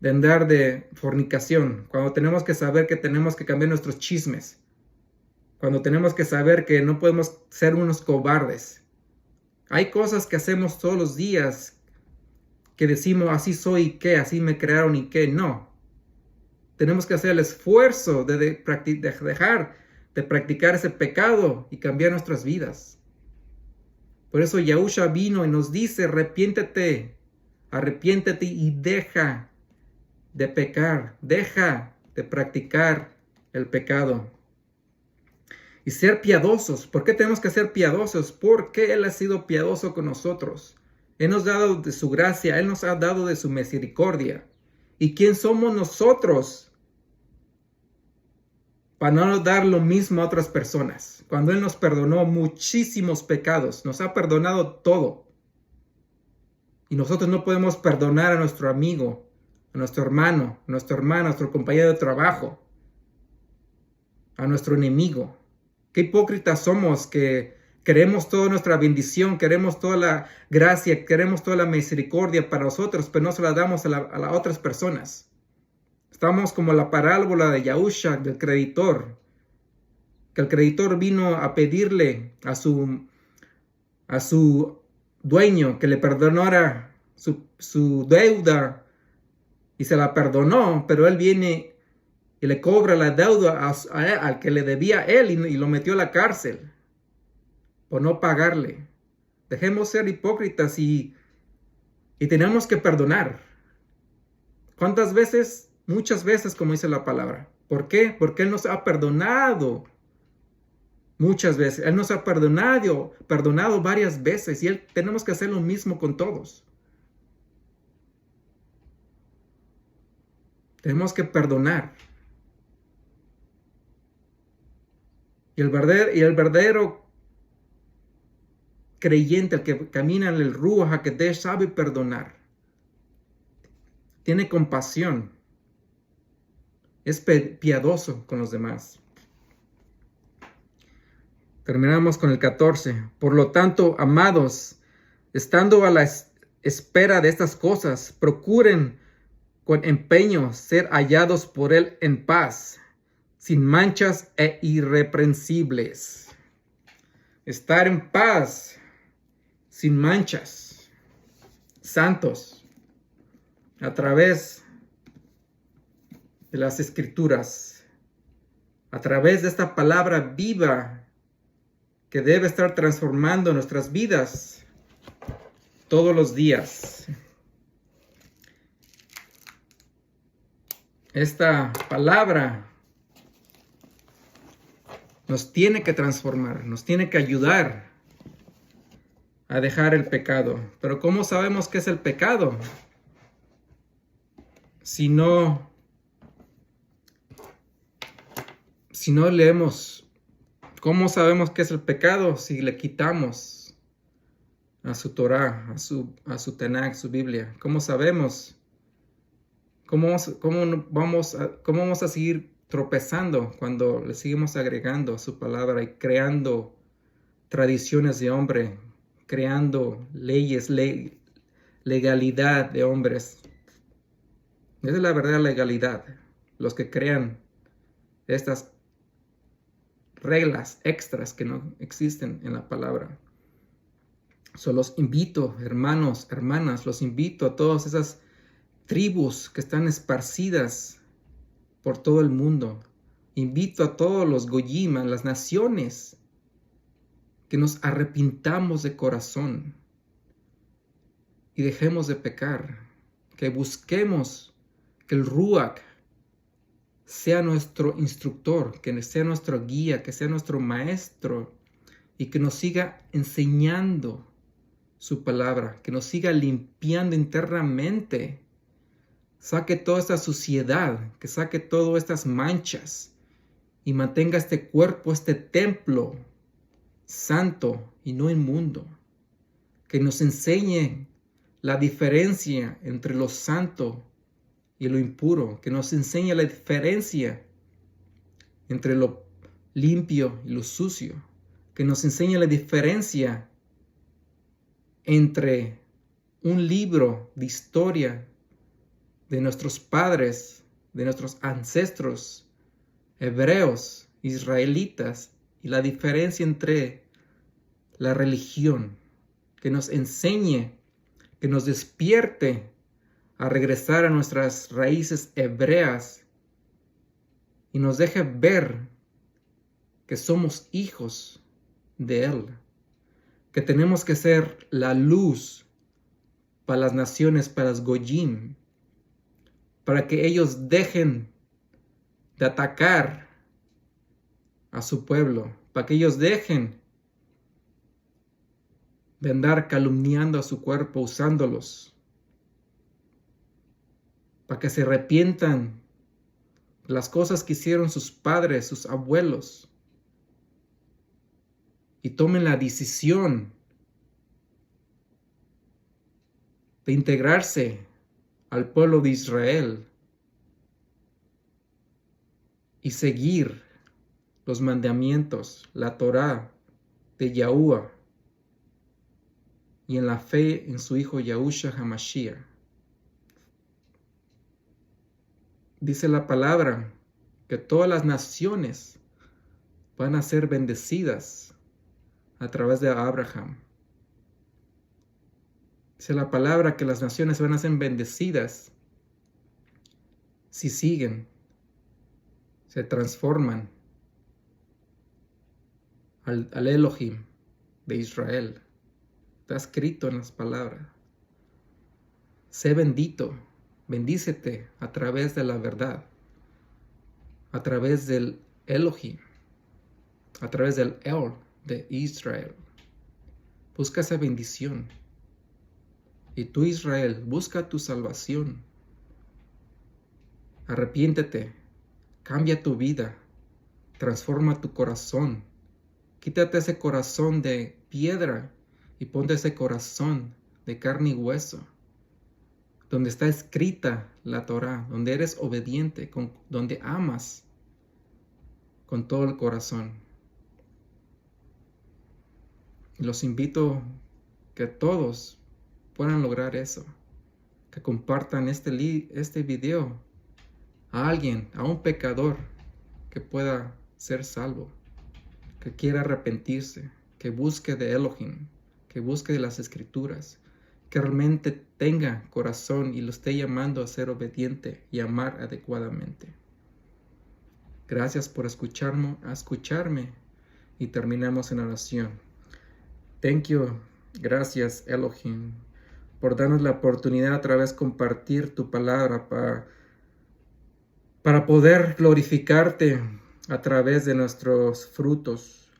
de andar de fornicación, cuando tenemos que saber que tenemos que cambiar nuestros chismes, cuando tenemos que saber que no podemos ser unos cobardes. Hay cosas que hacemos todos los días que decimos así soy y qué, así me crearon y qué, no. Tenemos que hacer el esfuerzo de dejar de practicar ese pecado y cambiar nuestras vidas. Por eso Yahushua vino y nos dice, arrepiéntete y deja de pecar, deja de practicar el pecado. Y ser piadosos. ¿Por qué tenemos que ser piadosos? Porque Él ha sido piadoso con nosotros. Él nos ha dado de su gracia, Él nos ha dado de su misericordia. ¿Y quién somos nosotros para no dar lo mismo a otras personas? Cuando Él nos perdonó muchísimos pecados, nos ha perdonado todo. Y nosotros no podemos perdonar a nuestro amigo, a nuestro hermano, a nuestro compañero de trabajo, a nuestro enemigo. Qué hipócritas somos que queremos toda nuestra bendición, queremos toda la gracia, queremos toda la misericordia para nosotros, pero no se la damos a las otras personas. Estamos como la parábola de Yahusha, del creditor, que el creditor vino a pedirle a su dueño que le perdonara su deuda y se la perdonó, pero él viene y le cobra la deuda al que le debía a él y lo metió a la cárcel por no pagarle. Dejemos ser hipócritas y tenemos que perdonar. ¿Cuántas veces? Muchas veces, como dice la palabra. ¿Por qué? Porque Él nos ha perdonado muchas veces. Él nos ha perdonado varias veces y tenemos que hacer lo mismo con todos. Tenemos que perdonar. Y el verdadero creyente, el que camina en el Ruach HaKodesh, sabe perdonar. Tiene compasión. Es piadoso con los demás. Terminamos con el 14. Por lo tanto, amados, estando a la espera de estas cosas, procuren con empeño ser hallados por Él en paz, sin manchas e irreprensibles. Estar en paz, sin manchas, santos, a través de las Escrituras, a través de esta palabra viva que debe estar transformando nuestras vidas todos los días. Esta palabra nos tiene que transformar, nos tiene que ayudar a dejar el pecado. Pero ¿cómo sabemos qué es el pecado? Si no leemos, ¿cómo sabemos qué es el pecado? Si le quitamos a su Torah, a su Tanakh, su Biblia. ¿Cómo sabemos? ¿Cómo vamos a seguir tropezando cuando le seguimos agregando a su palabra y creando tradiciones de hombre, creando leyes, legalidad de hombres? Esa es la verdadera legalidad. Los que crean estas reglas extras que no existen en la palabra. Los invito, hermanos, hermanas, los invito a todas esas tribus que están esparcidas por todo el mundo. Invito a todos los Goyim, a las naciones, que nos arrepintamos de corazón y dejemos de pecar, que busquemos que el Ruach sea nuestro instructor, que sea nuestro guía, que sea nuestro maestro y que nos siga enseñando su palabra, que nos siga limpiando internamente. Saque toda esta suciedad, que saque todas estas manchas y mantenga este cuerpo, este templo santo y no inmundo. Que nos enseñe la diferencia entre lo santo y lo impuro, que nos enseñe la diferencia entre lo limpio y lo sucio, que nos enseñe la diferencia entre un libro de historia de nuestros padres, de nuestros ancestros hebreos, israelitas, y la diferencia entre la religión, que nos enseñe, que nos despierte a regresar a nuestras raíces hebreas y nos deje ver que somos hijos de Él, que tenemos que ser la luz para las naciones, para los Goyim, para que ellos dejen de atacar a su pueblo, para que ellos dejen de andar calumniando a su cuerpo, usándolos, para que se arrepientan de las cosas que hicieron sus padres, sus abuelos, y tomen la decisión de integrarse al pueblo de Israel y seguir los mandamientos, la Torá de Yahuwah y en la fe en su Hijo Yahushua HaMashiach. Dice la palabra que todas las naciones van a ser bendecidas a través de Abraham. Dice la palabra que las naciones van a ser bendecidas si siguen, se transforman al Elohim de Israel. Está escrito en las palabras. Sé bendito, bendícete a través de la verdad, a través del Elohim, a través del El de Israel. Busca esa bendición. Y tú, Israel, busca tu salvación. Arrepiéntete, cambia tu vida, transforma tu corazón. Quítate ese corazón de piedra y ponte ese corazón de carne y hueso, donde está escrita la Torah, donde eres obediente, donde amas con todo el corazón. Los invito que todos puedan lograr eso, que compartan este video a alguien, a un pecador que pueda ser salvo, que quiera arrepentirse, que busque de Elohim, que busque de las Escrituras, que realmente tenga corazón y lo esté llamando a ser obediente y amar adecuadamente. Gracias por escucharme y terminamos en oración. Thank you. Gracias, Elohim, por darnos la oportunidad otra vez compartir tu palabra para poder glorificarte a través de nuestros frutos,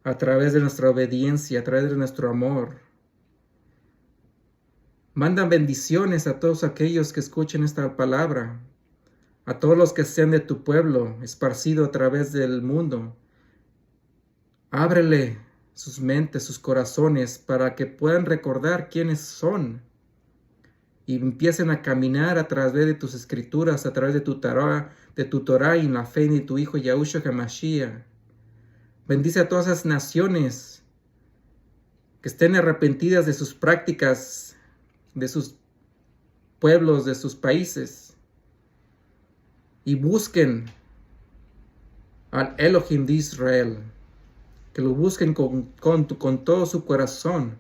a través de nuestra obediencia, a través de nuestro amor. Manda bendiciones a todos aquellos que escuchen esta palabra, a todos los que sean de tu pueblo, esparcido a través del mundo. Ábrele sus mentes, sus corazones, para que puedan recordar quiénes son y empiecen a caminar a través de tus escrituras, a través de tu Torah y en la fe de tu Hijo Yahushua HaMashiach. Bendice a todas esas naciones que estén arrepentidas de sus prácticas, de sus pueblos, de sus países, y busquen al Elohim de Israel, que lo busquen con todo su corazón,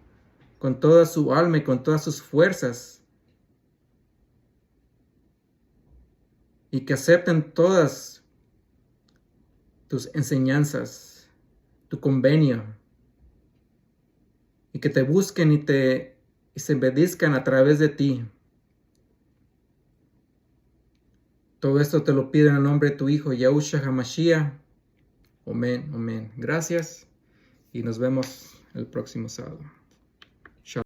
con toda su alma y con todas sus fuerzas, y que acepten todas tus enseñanzas, tu convenio, y que te busquen y se bendizcan a través de ti. Todo esto te lo pido en el nombre de tu Hijo, Yahushua HaMashiach. Amén, amén. Gracias y nos vemos el próximo sábado.